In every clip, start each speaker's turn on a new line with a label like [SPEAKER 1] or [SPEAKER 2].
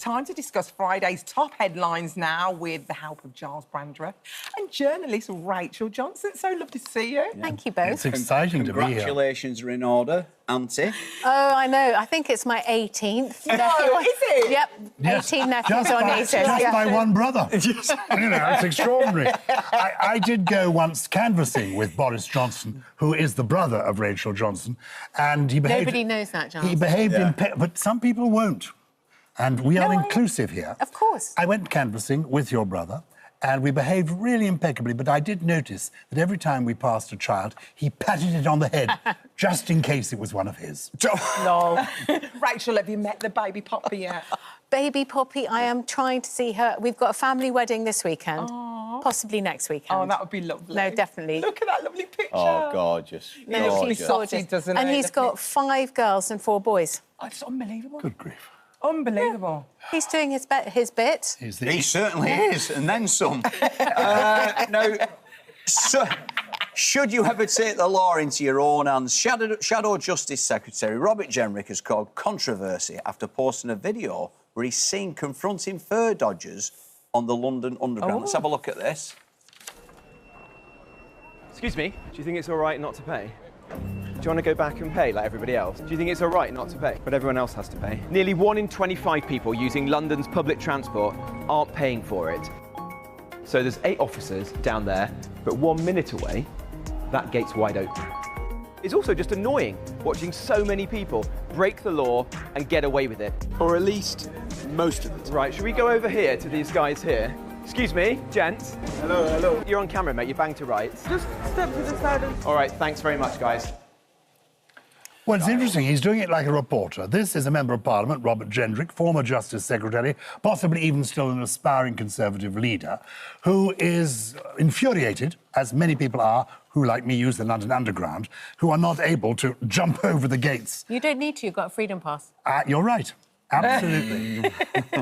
[SPEAKER 1] time to discuss Friday's top headlines now with the help of Gyles and journalist Rachel Johnson. So lovely to see you.
[SPEAKER 2] Yeah. Thank you both.
[SPEAKER 3] It's exciting to be here.
[SPEAKER 2] Congratulations are in order, auntie.
[SPEAKER 3] Oh, I know. I think it's my 18th.
[SPEAKER 1] No, is it?
[SPEAKER 3] Yep,
[SPEAKER 4] Yes.
[SPEAKER 3] 18 nephews or nieces.
[SPEAKER 4] Just by one brother. You know, it's extraordinary. I did go once canvassing with Boris Johnson, who is the brother of Rachel Johnson, and he behaved...
[SPEAKER 3] Nobody knows that, Gyles.
[SPEAKER 4] He behaved but some people won't. And we are inclusive here.
[SPEAKER 3] Of course.
[SPEAKER 4] I went canvassing with your brother, and we behaved really impeccably, but I did notice that every time we passed a child, he patted it on the head, just in case it was one of his.
[SPEAKER 1] Lol. Rachel, have you met the baby Poppy yet?
[SPEAKER 3] Baby Poppy, I am trying to see her. We've got a family wedding this weekend, possibly next weekend.
[SPEAKER 1] Oh, that would be lovely.
[SPEAKER 3] No, definitely.
[SPEAKER 1] Look at that lovely picture.
[SPEAKER 2] Oh, gorgeous.
[SPEAKER 3] No, he's gorgeous.
[SPEAKER 1] Doesn't
[SPEAKER 3] and
[SPEAKER 1] he?
[SPEAKER 3] he's got 5 girls and 4 boys.
[SPEAKER 1] Oh, it's unbelievable.
[SPEAKER 4] Good grief.
[SPEAKER 1] Unbelievable.
[SPEAKER 3] He's doing his bit.
[SPEAKER 2] He certainly is, and then some. Now, should you ever take the law into your own hands, Shadow Justice Secretary Robert Jenrick has caused controversy after posting a video where he's seen confronting fur dodgers on the London Underground. Let's have a look at this.
[SPEAKER 5] Excuse me, do you think it's all right not to pay? Do you want to go back and pay like everybody else? Do you think it's all right not to pay? But everyone else has to pay. Nearly 1 in 25 people using London's public transport aren't paying for it. So there's 8 officers down there, but 1 minute away, that gate's wide open. It's also just annoying watching so many people break the law and get away with it.
[SPEAKER 2] Or at least most of it.
[SPEAKER 5] Right, should we go over here to these guys here? Excuse me, gents.
[SPEAKER 6] Hello, hello.
[SPEAKER 5] You're on camera, mate. You're banged to rights.
[SPEAKER 6] Just step to the side and...
[SPEAKER 5] All right, thanks very much, guys.
[SPEAKER 4] Well, it's interesting. He's doing it like a reporter. This is a Member of Parliament, Robert Jenrick, former Justice Secretary, possibly even still an aspiring Conservative leader, who is infuriated, as many people are, who, like me, use the London Underground, who are not able to jump over the gates.
[SPEAKER 3] You don't need to. You've got a freedom pass.
[SPEAKER 4] You're right. Absolutely.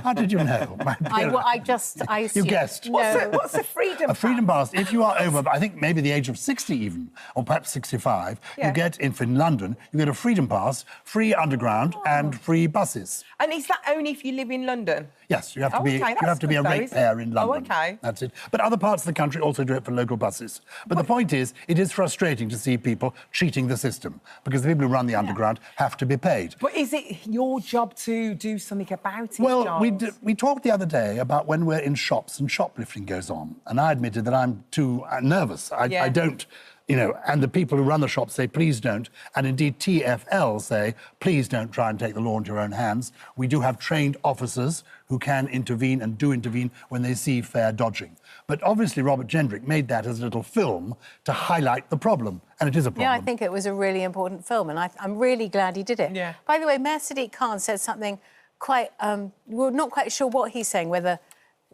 [SPEAKER 4] How did you know?
[SPEAKER 3] I
[SPEAKER 4] You guessed.
[SPEAKER 3] No.
[SPEAKER 1] What's a freedom
[SPEAKER 4] A freedom pass, if you are over, I think maybe the age of 60 even, or perhaps 65, you get, in London, you get a freedom pass, free underground and free buses.
[SPEAKER 1] And is that only if you live in London?
[SPEAKER 4] Yes, you have to be a ratepayer in London.
[SPEAKER 1] Oh, OK.
[SPEAKER 4] That's it. But other parts of the country also do it for local buses. But the point is, it is frustrating to see people cheating the system, because the people who run the underground have to be paid.
[SPEAKER 1] But is it your job to do something about it,
[SPEAKER 4] Well,
[SPEAKER 1] Gyles?
[SPEAKER 4] we talked the other day about when we're in shops and shoplifting goes on, and I admitted that I'm too nervous. I don't... You know, and the people who run the shops say, please don't. And indeed, TfL say, please don't try and take the law into your own hands. We do have trained officers who can intervene and do intervene when they see fare dodging. But obviously, Robert Jenrick made that as a little film to highlight the problem. And it is a problem.
[SPEAKER 3] Yeah, I think it was a really important film, and I'm really glad he did it.
[SPEAKER 1] Yeah.
[SPEAKER 3] By the way, Mayor Sadiq Khan said something quite... we're not quite sure what he's saying, whether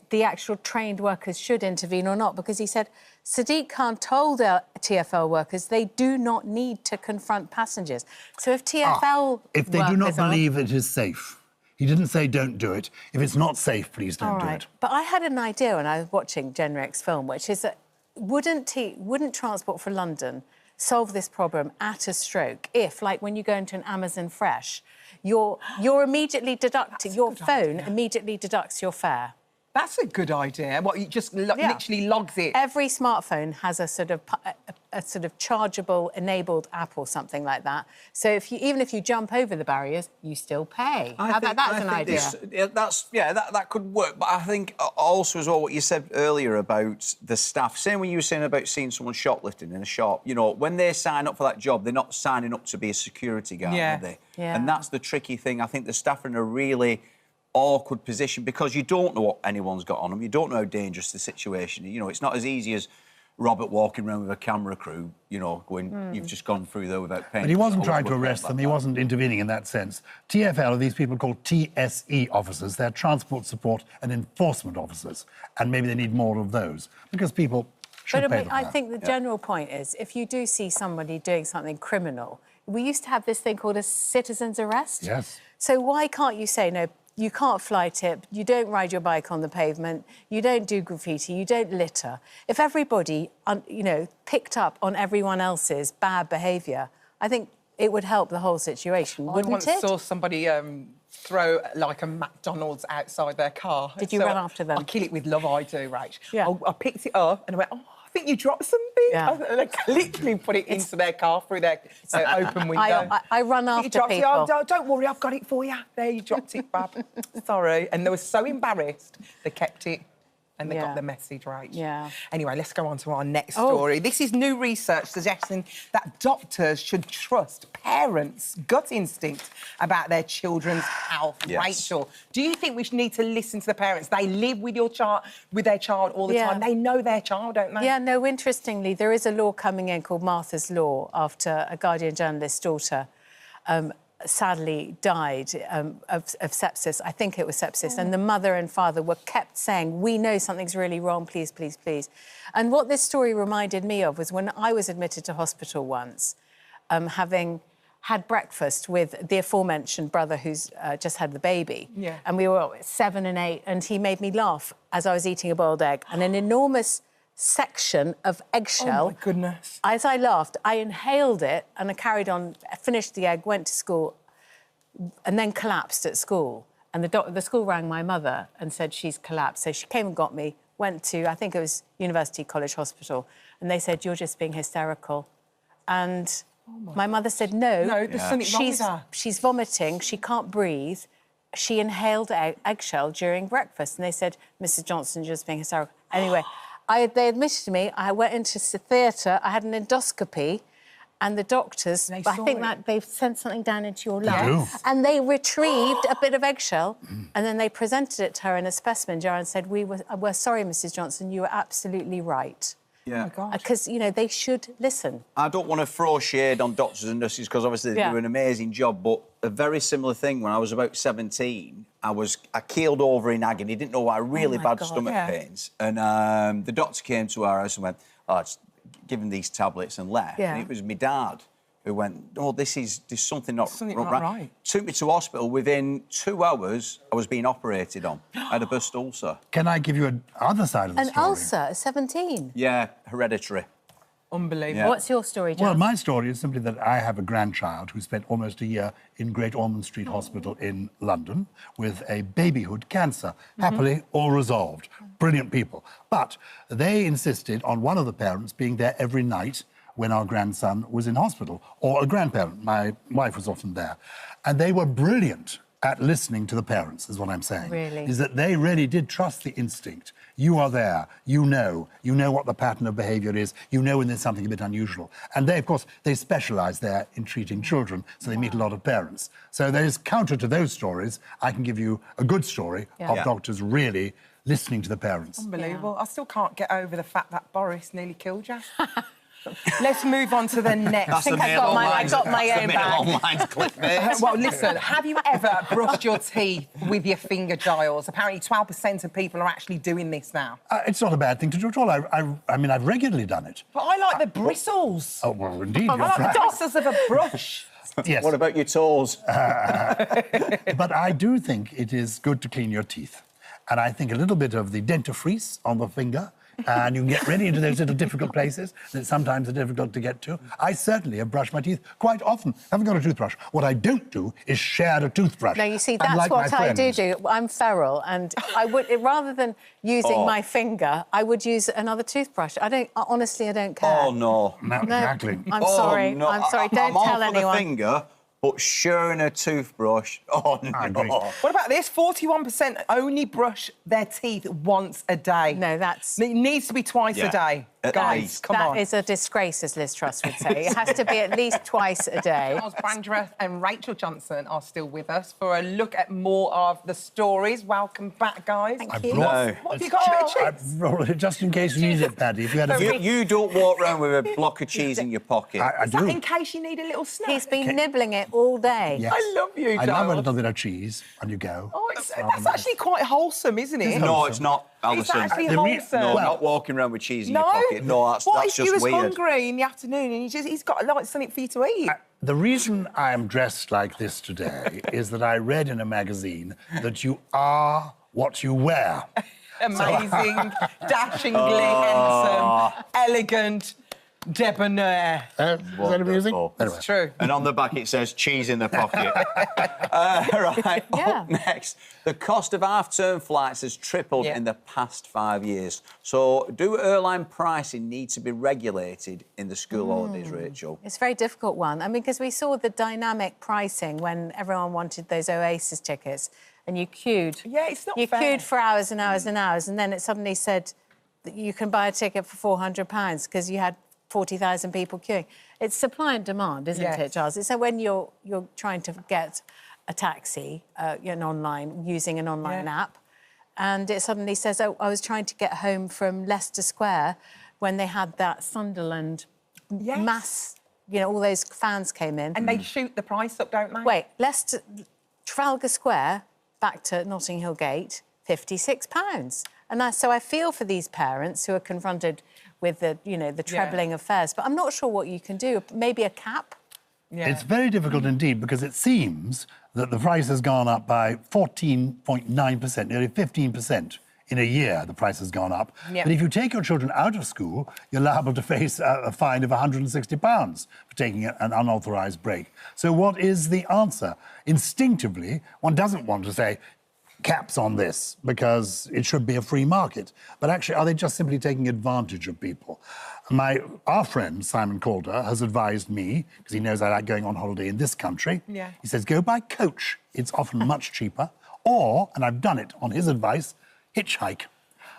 [SPEAKER 3] the actual trained workers should intervene or not, because he said Sadiq Khan told the TfL workers they do not need to confront passengers. So if TfL
[SPEAKER 4] if they do not believe it is safe. He didn't say don't do it. If it's not safe, please don't do it.
[SPEAKER 3] But I had an idea when I was watching Jenrick's film, which is that wouldn't Transport for London solve this problem at a stroke if, like when you go into an Amazon Fresh, you're immediately deducted, your phone immediately deducts your fare.
[SPEAKER 1] That's a good idea. What, you just literally logs it?
[SPEAKER 3] Every smartphone has a sort of chargeable enabled app or something like that. So even if you jump over the barriers, you still pay. That's an idea.
[SPEAKER 2] That could work. But I think also as well what you said earlier about the staff, same when you were saying about seeing someone shoplifting in a shop, you know, when they sign up for that job, they're not signing up to be a security guard, are they?
[SPEAKER 3] Yeah.
[SPEAKER 2] And that's the tricky thing. I think the staff are in a really awkward position because you don't know what anyone's got on them. You don't know how dangerous the situation is. You know, it's not as easy as Robert walking around with a camera crew, you know, going, you've just gone through there without paying.
[SPEAKER 4] But he wasn't trying to arrest them. He wasn't intervening in that sense. TfL are these people called TSE officers. They're transport support and enforcement officers. And maybe they need more of those because people should pay them.
[SPEAKER 3] I think the general point is if you do see somebody doing something criminal, we used to have this thing called a citizen's arrest.
[SPEAKER 4] Yes.
[SPEAKER 3] So why can't you say, no, you can't fly tip, you don't ride your bike on the pavement, you don't do graffiti, you don't litter. If everybody, you know, picked up on everyone else's bad behaviour, I think it would help the whole situation, wouldn't it?
[SPEAKER 1] I once saw somebody throw like a McDonald's outside their car.
[SPEAKER 3] Did you run after them?
[SPEAKER 1] I kill it with love, I do, Rach.
[SPEAKER 3] Yeah.
[SPEAKER 1] I picked it up and I went, oh, I think you dropped something.
[SPEAKER 3] Yeah.
[SPEAKER 1] And I literally put it into their car through their open window.
[SPEAKER 3] I run
[SPEAKER 1] You
[SPEAKER 3] after
[SPEAKER 1] dropped it.
[SPEAKER 3] people.
[SPEAKER 1] Oh, don't worry, I've got it for you. There, you dropped it, Bab. Sorry. And they were so embarrassed, they kept it. And they got the message right.
[SPEAKER 3] Yeah.
[SPEAKER 1] Anyway, let's go on to our next story. This is new research suggesting that doctors should trust parents' gut instinct about their children's health.
[SPEAKER 2] Yes.
[SPEAKER 1] Rachel, do you think we should need to listen to the parents? They live with their child all the time. They know their child, don't they?
[SPEAKER 3] Yeah, no, interestingly, there is a law coming in called Martha's Law after a Guardian journalist's daughter sadly died of sepsis. I think it was sepsis. And the mother and father were kept saying, we know something's really wrong, please, please, please. And what this story reminded me of was when I was admitted to hospital once, having had breakfast with the aforementioned brother who's just had the baby.
[SPEAKER 1] Yeah.
[SPEAKER 3] And we were 7 and 8, and he made me laugh as I was eating a boiled egg. And an enormous section of eggshell.
[SPEAKER 1] Oh, my goodness.
[SPEAKER 3] As I laughed, I inhaled it and I carried on, finished the egg, went to school, and then collapsed at school. And the school rang my mother and said she's collapsed. So she came and got me, went to, I think it was University College Hospital, and they said, you're just being hysterical. And my mother said, no,
[SPEAKER 1] there's something wrong with her.
[SPEAKER 3] She's vomiting, she can't breathe. She inhaled eggshell during breakfast. And they said, Mrs. Johnson, you're just being hysterical. Anyway, they admitted me, I went into the theatre, I had an endoscopy, and the doctors, I think that they've sent something down into your lung. And they retrieved a bit of eggshell, and then they presented it to her in a specimen jar and said, we're sorry, Mrs. Johnson, you were absolutely right.
[SPEAKER 2] Yeah.
[SPEAKER 1] Oh, my God.
[SPEAKER 3] Because, you know, they should listen.
[SPEAKER 2] I don't want to throw shade on doctors and nurses because obviously they do an amazing job, but a very similar thing when I was about 17, I keeled over in agony, didn't know why, really bad stomach pains. And the doctor came to our house and went, just give him these tablets and left.
[SPEAKER 3] Yeah.
[SPEAKER 2] And it was my dad who went, oh, there's something not right. Took me to hospital. Within 2 hours, I was being operated on. I had a burst ulcer.
[SPEAKER 4] Can I give you an other side of the story?
[SPEAKER 3] An ulcer at 17?
[SPEAKER 2] Yeah, hereditary.
[SPEAKER 1] Unbelievable.
[SPEAKER 2] Yeah.
[SPEAKER 3] What's your story, John?
[SPEAKER 4] Well, my story is simply that I have a grandchild who spent almost a year in Great Ormond Street Hospital in London with a babyhood cancer. Happily, all resolved. Brilliant people. But they insisted on one of the parents being there every night when our grandson was in hospital, or a grandparent. My wife was often there. And they were brilliant at listening to the parents, is what I'm saying.
[SPEAKER 3] Really?
[SPEAKER 4] Is that they really did trust the instinct. You are there, you know what the pattern of behaviour is, you know when there's something a bit unusual. And they, of course, they specialise there in treating children, so they meet a lot of parents. So there's counter to those stories, I can give you a good story of doctors really listening to the parents.
[SPEAKER 1] Unbelievable. I still can't get over the fact that Boris nearly killed you. Let's move on to the next.
[SPEAKER 2] That's
[SPEAKER 3] I think I got my own
[SPEAKER 2] back.
[SPEAKER 1] Well, listen, have you ever brushed your teeth with your finger, Gyles? Apparently 12% of people are actually doing this now.
[SPEAKER 4] It's not a bad thing to do at all. I mean, I've regularly done it.
[SPEAKER 1] But I like the bristles.
[SPEAKER 4] Oh, well, indeed.
[SPEAKER 1] I like the bristles of a brush.
[SPEAKER 4] Yes.
[SPEAKER 2] What about your toes?
[SPEAKER 4] But I do think it is good to clean your teeth. And I think a little bit of the dentifrice on the finger, and you can get really into those little difficult places that sometimes are difficult to get to. I certainly have brushed my teeth quite often. I haven't got a toothbrush. What I don't do is share a toothbrush.
[SPEAKER 3] No, you see, that's what I do. I'm feral, and I would, rather than using my finger, I would use another toothbrush. Honestly, I don't care.
[SPEAKER 2] Oh, no.
[SPEAKER 4] No, exactly.
[SPEAKER 3] I'm sorry.
[SPEAKER 2] No.
[SPEAKER 3] I'm sorry. Don't
[SPEAKER 2] I'm
[SPEAKER 3] tell
[SPEAKER 2] all for
[SPEAKER 3] anyone.
[SPEAKER 2] The finger, but sharing a toothbrush, oh, no.
[SPEAKER 4] I agree.
[SPEAKER 1] What about this? 41% only brush their teeth once a day.
[SPEAKER 3] No, that's...
[SPEAKER 1] It needs to be twice a day.
[SPEAKER 2] At
[SPEAKER 1] Guys,
[SPEAKER 2] least.
[SPEAKER 1] come on.
[SPEAKER 3] That is a disgrace, as Liz Truss would say. It has to be at least twice a day.
[SPEAKER 1] Gyles Brandreth and Rachel Johnson are still with us for a look at more of the stories. Welcome back, guys.
[SPEAKER 3] Thank you.
[SPEAKER 2] No.
[SPEAKER 1] What have you got?
[SPEAKER 4] I've brought it just in case you need it, Paddy. If you had a...
[SPEAKER 2] You don't walk around with a block of cheese in your pocket.
[SPEAKER 4] I
[SPEAKER 1] Is that
[SPEAKER 4] do.
[SPEAKER 1] in case you need a little snack?
[SPEAKER 3] He's been nibbling it all day.
[SPEAKER 4] Yes.
[SPEAKER 1] I love you,
[SPEAKER 4] I love a
[SPEAKER 1] Gyles.
[SPEAKER 4] little bit of cheese on you go.
[SPEAKER 1] Oh, that's actually quite wholesome, isn't it?
[SPEAKER 2] No, it's not,
[SPEAKER 1] It's
[SPEAKER 2] Alison.
[SPEAKER 1] actually
[SPEAKER 4] The re-
[SPEAKER 1] wholesome.
[SPEAKER 2] No,
[SPEAKER 4] Well-
[SPEAKER 2] not walking around with cheese in
[SPEAKER 1] No.
[SPEAKER 2] your pocket. No, that's
[SPEAKER 1] What if
[SPEAKER 2] just
[SPEAKER 1] you was
[SPEAKER 2] weird.
[SPEAKER 1] hungry in the afternoon and he's got like something for you to eat?
[SPEAKER 4] The reason I'm dressed like this today is that I read in a magazine that you are what you wear.
[SPEAKER 1] Amazing, dashingly handsome, elegant. Debonair.
[SPEAKER 4] Is that amusing?
[SPEAKER 2] Wonderful.
[SPEAKER 4] Anyway.
[SPEAKER 1] It's true.
[SPEAKER 2] And on the back it says cheese in the pocket. Right,
[SPEAKER 3] Yeah.
[SPEAKER 2] up next. The cost of half-term flights has tripled in the past 5 years. So do airline pricing need to be regulated in the school holidays, Rachel?
[SPEAKER 3] It's a very difficult one. I mean, because we saw the dynamic pricing when everyone wanted those Oasis tickets and you queued.
[SPEAKER 1] Yeah, it's not
[SPEAKER 3] You
[SPEAKER 1] fair.
[SPEAKER 3] queued for hours and hours and hours, and then it suddenly said that you can buy a ticket for £400 because you had 40,000 people queuing. It's supply and demand, isn't
[SPEAKER 1] Yes.
[SPEAKER 3] it, Giles? So when you're trying to get a taxi using an online app, and it suddenly says, oh, I was trying to get home from Leicester Square when they had that Sunderland mass, all those fans came in.
[SPEAKER 1] And they shoot the price up, don't they?
[SPEAKER 3] Wait, Trafalgar Square back to Notting Hill Gate, £56. And so I feel for these parents who are confronted with the trebling of fares, but I'm not sure what you can do. Maybe a cap?
[SPEAKER 1] Yeah.
[SPEAKER 4] It's very difficult indeed because it seems that the price has gone up by 14.9%, nearly 15%. In a year, the price has gone up.
[SPEAKER 1] Yeah.
[SPEAKER 4] But if you take your children out of school, you're liable to face a fine of £160 for taking an unauthorised break. So what is the answer? Instinctively, one doesn't want to say, caps on this because it should be a free market. But actually, are they just simply taking advantage of people? Our friend, Simon Calder, has advised me, because he knows I like going on holiday in this country, he says, go by coach. It's often much cheaper. Or, and I've done it on his advice, hitchhike.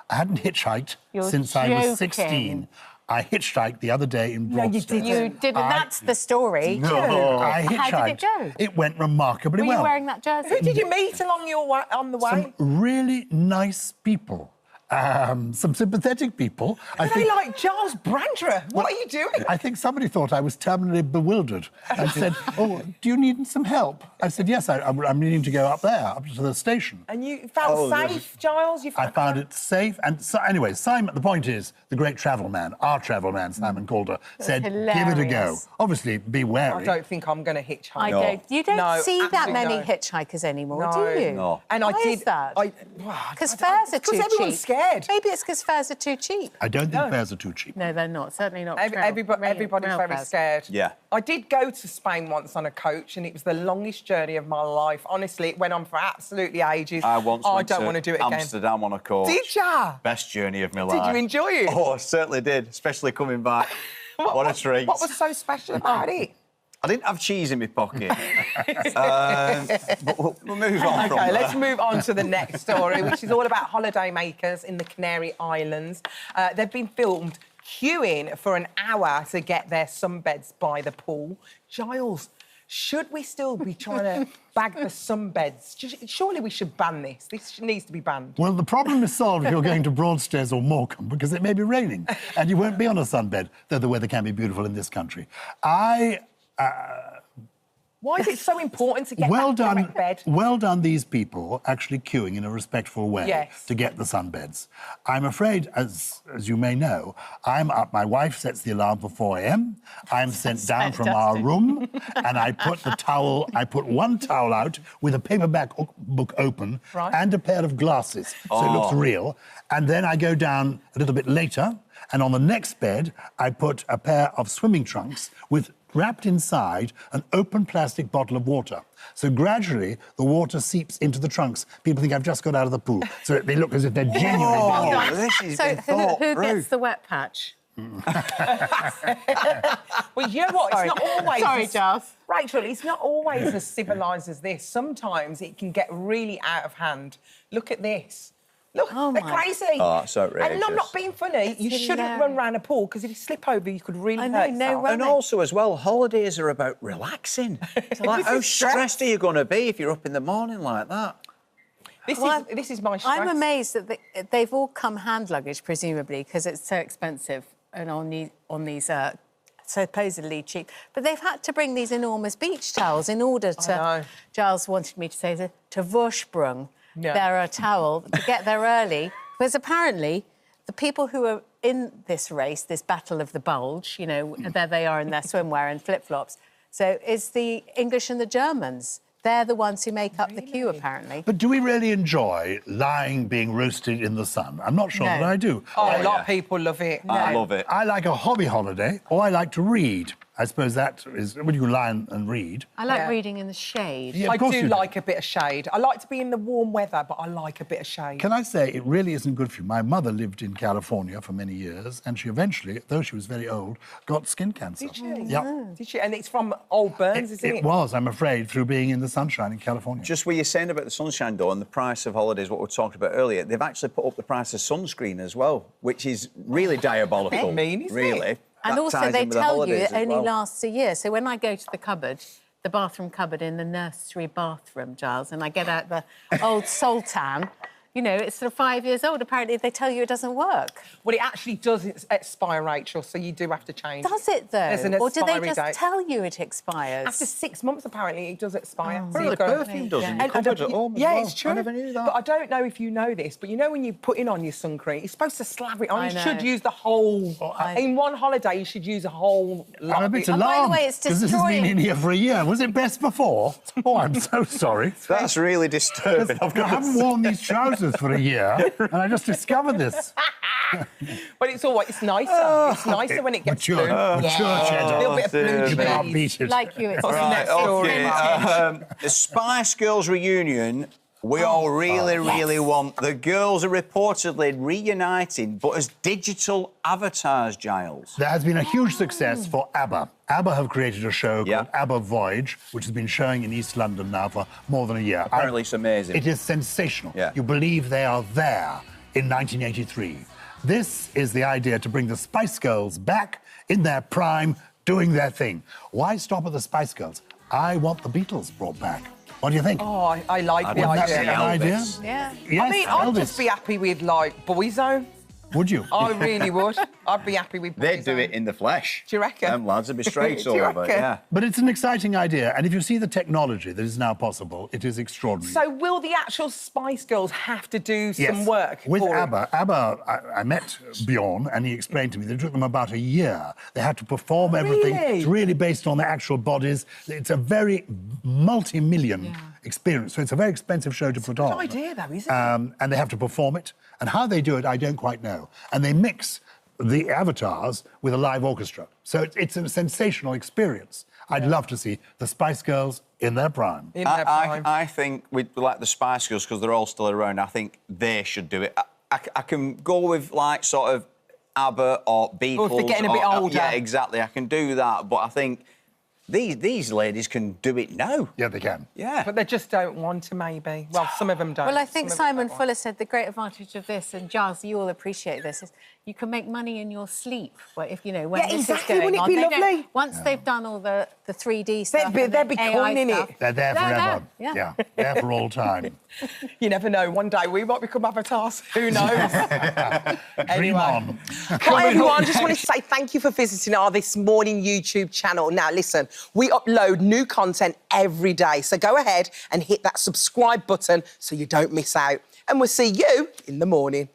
[SPEAKER 4] I hadn't hitchhiked since I was 16. I hitchhiked the other day in Broadstairs.
[SPEAKER 3] You didn't. That's the story.
[SPEAKER 4] No, I hitchhiked.
[SPEAKER 3] How did it go?
[SPEAKER 4] It went remarkably
[SPEAKER 3] Were
[SPEAKER 4] well.
[SPEAKER 3] you wearing that jersey?
[SPEAKER 1] Who did you meet along on the way?
[SPEAKER 4] Some really nice people. Some sympathetic people.
[SPEAKER 1] Are they like Gyles Brandreth? What are you doing?
[SPEAKER 4] I think somebody thought I was terminally bewildered and said, oh, do you need some help? I said, yes, I'm needing to go up there, up to the station.
[SPEAKER 1] And you felt safe, Gyles?
[SPEAKER 4] I found it safe. And so, anyway, Simon, the point is, the great travel man, our travel man, Simon Calder, said, give it a go.
[SPEAKER 3] hilarious.
[SPEAKER 4] Obviously, be wary.
[SPEAKER 1] I don't think I'm going to hitchhike.
[SPEAKER 3] I don't. You don't
[SPEAKER 1] No,
[SPEAKER 3] see that
[SPEAKER 1] absolutely
[SPEAKER 3] many
[SPEAKER 1] no.
[SPEAKER 3] hitchhikers anymore,
[SPEAKER 1] No.
[SPEAKER 3] do you?
[SPEAKER 2] No.
[SPEAKER 1] And
[SPEAKER 3] Why
[SPEAKER 1] I did
[SPEAKER 3] is that? Because fares are too cheap.
[SPEAKER 1] Because everyone's scared.
[SPEAKER 3] Maybe it's because fares are too cheap.
[SPEAKER 4] I don't think fares are too cheap.
[SPEAKER 3] No, they're not. Certainly not.
[SPEAKER 1] Everybody's very
[SPEAKER 3] fares.
[SPEAKER 1] scared.
[SPEAKER 2] Yeah.
[SPEAKER 1] I did go to Spain once on a coach, and it was the longest journey of my life. Honestly, it went on for absolutely ages.
[SPEAKER 2] I once went
[SPEAKER 1] don't want to do it again.
[SPEAKER 2] Amsterdam on a coach.
[SPEAKER 1] Did ya?
[SPEAKER 2] Best journey of my life.
[SPEAKER 1] Did you enjoy it?
[SPEAKER 2] Oh, I certainly did, especially coming back. What a treat.
[SPEAKER 1] What was so special about it?
[SPEAKER 2] I didn't have cheese in my pocket. But we'll move on from
[SPEAKER 1] OK,
[SPEAKER 2] that.
[SPEAKER 1] let's move on to the next story, which is all about holiday makers in the Canary Islands. They've been filmed queuing for an hour to get their sunbeds by the pool. Giles, should we still be trying to bag the sunbeds? Surely we should ban this. This needs to be banned.
[SPEAKER 4] Well, the problem is solved if you're going to Broadstairs or Morecambe, because it may be raining and you won't be on a sunbed, though the weather can be beautiful in this country.
[SPEAKER 1] Why is it so important to get
[SPEAKER 4] Well
[SPEAKER 1] that
[SPEAKER 4] done,
[SPEAKER 1] correct bed?
[SPEAKER 4] well done, these people actually queuing in a respectful way
[SPEAKER 1] Yes.
[SPEAKER 4] to get the sunbeds. I'm afraid, as you may know, I'm up. My wife sets the alarm for 4 a.m. I'm sent down from our room, and I put one towel out with a paperback book open and a pair of glasses, so it looks real. And then I go down a little bit later, and on the next bed, I put a pair of swimming trunks with wrapped inside an open plastic bottle of water. So gradually, the water seeps into the trunks. People think I've just got out of the pool. So they look as if they're genuinely...
[SPEAKER 2] Oh, this has
[SPEAKER 3] So
[SPEAKER 2] been thought
[SPEAKER 3] who
[SPEAKER 2] through.
[SPEAKER 3] gets the wet patch?
[SPEAKER 1] Well, you know what? It's not always...
[SPEAKER 3] Sorry, Giles.
[SPEAKER 1] Rachel, it's not always as civilised as this. Sometimes it can get really out of hand. Look at this. Look,
[SPEAKER 3] Oh,
[SPEAKER 1] they're
[SPEAKER 3] my-
[SPEAKER 1] crazy.
[SPEAKER 2] Oh, that's outrageous.
[SPEAKER 1] And I'm not being funny. You shouldn't run around a pool, because if you slip over, you could really
[SPEAKER 3] I know,
[SPEAKER 1] hurt
[SPEAKER 3] no
[SPEAKER 1] yourself.
[SPEAKER 3] way.
[SPEAKER 2] And also, as well, holidays are about relaxing. Like, how stressed are you going to be if you're up in the morning like that?
[SPEAKER 1] This is my stress.
[SPEAKER 3] I'm amazed that they've all come hand luggage, presumably, because it's so expensive and on these supposedly cheap. But they've had to bring these enormous beach towels in order to... Giles wanted me to say to Vorsprung. They're a towel to get there early, because apparently the people who are in this race, this battle of the bulge, there they are in their swimwear and flip-flops. So it's the English and the Germans they're the ones who make up the queue, apparently.
[SPEAKER 4] But do we really enjoy lying being roasted in the sun? I'm not sure
[SPEAKER 3] No.
[SPEAKER 4] that I do.
[SPEAKER 1] Oh, a lot of people love it.
[SPEAKER 2] I love it.
[SPEAKER 4] I like a hobby holiday, or I like to read. I suppose that is when you lie and read.
[SPEAKER 3] I like
[SPEAKER 1] Yeah.
[SPEAKER 3] reading in the shade.
[SPEAKER 4] Yeah, of
[SPEAKER 1] I
[SPEAKER 4] course
[SPEAKER 1] do
[SPEAKER 4] you
[SPEAKER 1] like a bit of shade. I like to be in the warm weather, but I like a bit of shade.
[SPEAKER 4] Can I say, it really isn't good for you. My mother lived in California for many years, and she eventually, though she was very old, got skin cancer.
[SPEAKER 1] Did she?
[SPEAKER 4] Yeah.
[SPEAKER 1] Did she? And it's from old burns, isn't it?
[SPEAKER 4] It was, I'm afraid, through being in the sunshine in California.
[SPEAKER 2] Just what you're saying about the sunshine, though, and the price of holidays, what we were talking about earlier, they've actually put up the price of sunscreen as well, which is really diabolical.
[SPEAKER 1] Bit mean, isn't
[SPEAKER 2] really.
[SPEAKER 1] it?
[SPEAKER 3] And
[SPEAKER 2] That
[SPEAKER 3] also,
[SPEAKER 2] ties
[SPEAKER 3] they
[SPEAKER 2] in with the
[SPEAKER 3] tell you
[SPEAKER 2] holidays
[SPEAKER 3] it
[SPEAKER 2] as
[SPEAKER 3] only
[SPEAKER 2] well.
[SPEAKER 3] lasts a year. So when I go to the cupboard, the bathroom cupboard in the nursery bathroom, Gyles, and I get out the old Sultan, you know, it's sort of 5 years old. Apparently, they tell you it doesn't work.
[SPEAKER 1] Well, it actually does expire, Rachel, so you do have to change.
[SPEAKER 3] Does it, though?
[SPEAKER 1] There's an
[SPEAKER 3] Or do they
[SPEAKER 1] expiry
[SPEAKER 3] just
[SPEAKER 1] date.
[SPEAKER 3] tell you it expires?
[SPEAKER 1] After 6 months, apparently, it does expire.
[SPEAKER 2] Well,
[SPEAKER 1] you've
[SPEAKER 2] the
[SPEAKER 1] got-
[SPEAKER 2] perfume does in
[SPEAKER 1] And
[SPEAKER 2] your
[SPEAKER 1] I
[SPEAKER 2] cupboard
[SPEAKER 1] don't-
[SPEAKER 2] at home as
[SPEAKER 1] Yeah,
[SPEAKER 2] well.
[SPEAKER 1] it's true.
[SPEAKER 2] I never knew that.
[SPEAKER 1] But I don't know if you know this, but you know when you're putting on your sun cream, you're supposed to slab it on.
[SPEAKER 3] I
[SPEAKER 1] You
[SPEAKER 3] know.
[SPEAKER 1] should use the whole... In one holiday, you should use a whole lot
[SPEAKER 4] I'm a
[SPEAKER 1] of
[SPEAKER 4] bit
[SPEAKER 1] it.
[SPEAKER 3] by the
[SPEAKER 4] alarmed,
[SPEAKER 3] way, it's
[SPEAKER 4] because this has been
[SPEAKER 3] destroying-
[SPEAKER 4] in here for a year. Was it best before? Oh, I'm so sorry.
[SPEAKER 2] That's really disturbing. I've
[SPEAKER 4] I
[SPEAKER 2] got to
[SPEAKER 4] haven't worn these trousers for a year, and I just discovered this.
[SPEAKER 1] But it's all right. It's nicer. It's nicer when it gets
[SPEAKER 4] Mature,
[SPEAKER 1] blue.
[SPEAKER 4] mature
[SPEAKER 1] A
[SPEAKER 4] cheddar.
[SPEAKER 1] little bit of blue
[SPEAKER 4] You can't
[SPEAKER 1] cheese.
[SPEAKER 4] beat it.
[SPEAKER 3] Like you, it's
[SPEAKER 1] Right,
[SPEAKER 3] next
[SPEAKER 1] okay.
[SPEAKER 3] story.
[SPEAKER 2] The Spice Girls reunion, we all really want. The girls are reportedly reuniting, but as digital avatars, Gyles.
[SPEAKER 4] There has been a huge success for ABBA. ABBA have created a show
[SPEAKER 2] Yeah.
[SPEAKER 4] called ABBA Voyage, which has been showing in East London now for more than a year.
[SPEAKER 2] Apparently it's amazing.
[SPEAKER 4] It is sensational.
[SPEAKER 2] Yeah.
[SPEAKER 4] You believe they are there in 1983. This is the idea to bring the Spice Girls back in their prime, doing their thing. Why stop at the Spice Girls? I want the Beatles brought back. What do you think?
[SPEAKER 1] Oh, I like the
[SPEAKER 4] Wouldn't that be
[SPEAKER 1] idea.
[SPEAKER 4] an idea?
[SPEAKER 2] Elvis.
[SPEAKER 3] Yeah.
[SPEAKER 4] Yes,
[SPEAKER 1] I mean, I'd just be happy with, like, Boyzone.
[SPEAKER 4] Would you?
[SPEAKER 1] I really would. I'd be happy with Boyzone.
[SPEAKER 2] They'd do it in the flesh.
[SPEAKER 1] Do you reckon?
[SPEAKER 2] Them lads would be straight
[SPEAKER 1] Do you
[SPEAKER 2] over,
[SPEAKER 1] reckon?
[SPEAKER 2] yeah.
[SPEAKER 4] But it's an exciting idea, and if you see the technology that is now possible, it is extraordinary.
[SPEAKER 1] So will the actual Spice Girls have to do
[SPEAKER 4] Yes.
[SPEAKER 1] some work
[SPEAKER 4] with
[SPEAKER 1] for it?
[SPEAKER 4] ABBA. ABBA, I met Bjorn, and he explained to me that it took them about a year. They had to perform everything.
[SPEAKER 1] Really?
[SPEAKER 4] It's really based on their actual bodies. It's a very multi-million experience, so it's a very expensive show to put on.
[SPEAKER 1] Good idea, though, isn't it?
[SPEAKER 4] And they have to perform it, and how they do it, I don't quite know. And they mix the avatars with a live orchestra, so it's a sensational experience. I'd love to see the Spice Girls in their prime.
[SPEAKER 1] In their prime.
[SPEAKER 2] I think with like the Spice Girls, because they're all still around, I think they should do it. I can go with like sort of ABBA or Beatles.
[SPEAKER 1] Or if they're getting a bit older.
[SPEAKER 2] Yeah, exactly. I can do that, but I think these ladies can do it now.
[SPEAKER 4] Yeah, they can.
[SPEAKER 2] Yeah.
[SPEAKER 1] But they just don't want to, maybe. Well, some of them don't.
[SPEAKER 3] Well, I think
[SPEAKER 1] Some of them
[SPEAKER 3] Simon
[SPEAKER 1] don't want.
[SPEAKER 3] Fuller said the great advantage of this, and Gyles, you all appreciate this, is you can make money in your sleep. Well, if you know when
[SPEAKER 1] Yeah,
[SPEAKER 3] this
[SPEAKER 1] exactly.
[SPEAKER 3] is going
[SPEAKER 1] Wouldn't it
[SPEAKER 3] on.
[SPEAKER 1] be
[SPEAKER 3] They don't-
[SPEAKER 1] lovely?
[SPEAKER 3] Once they've done all the 3D stuff,
[SPEAKER 1] be-
[SPEAKER 3] and
[SPEAKER 1] they'll
[SPEAKER 3] the
[SPEAKER 1] be
[SPEAKER 3] AI
[SPEAKER 1] coining it.
[SPEAKER 3] stuff,
[SPEAKER 4] They're there
[SPEAKER 3] they're
[SPEAKER 4] forever.
[SPEAKER 3] there, yeah.
[SPEAKER 4] there for all time.
[SPEAKER 1] You never know. One day we might become avatars. Who knows?
[SPEAKER 4] Dream on.
[SPEAKER 1] Hi, everyone. Just wanted to say thank you for visiting our This Morning YouTube channel. Now, listen, we upload new content every day. So go ahead and hit that subscribe button so you don't miss out. And we'll see you in the morning.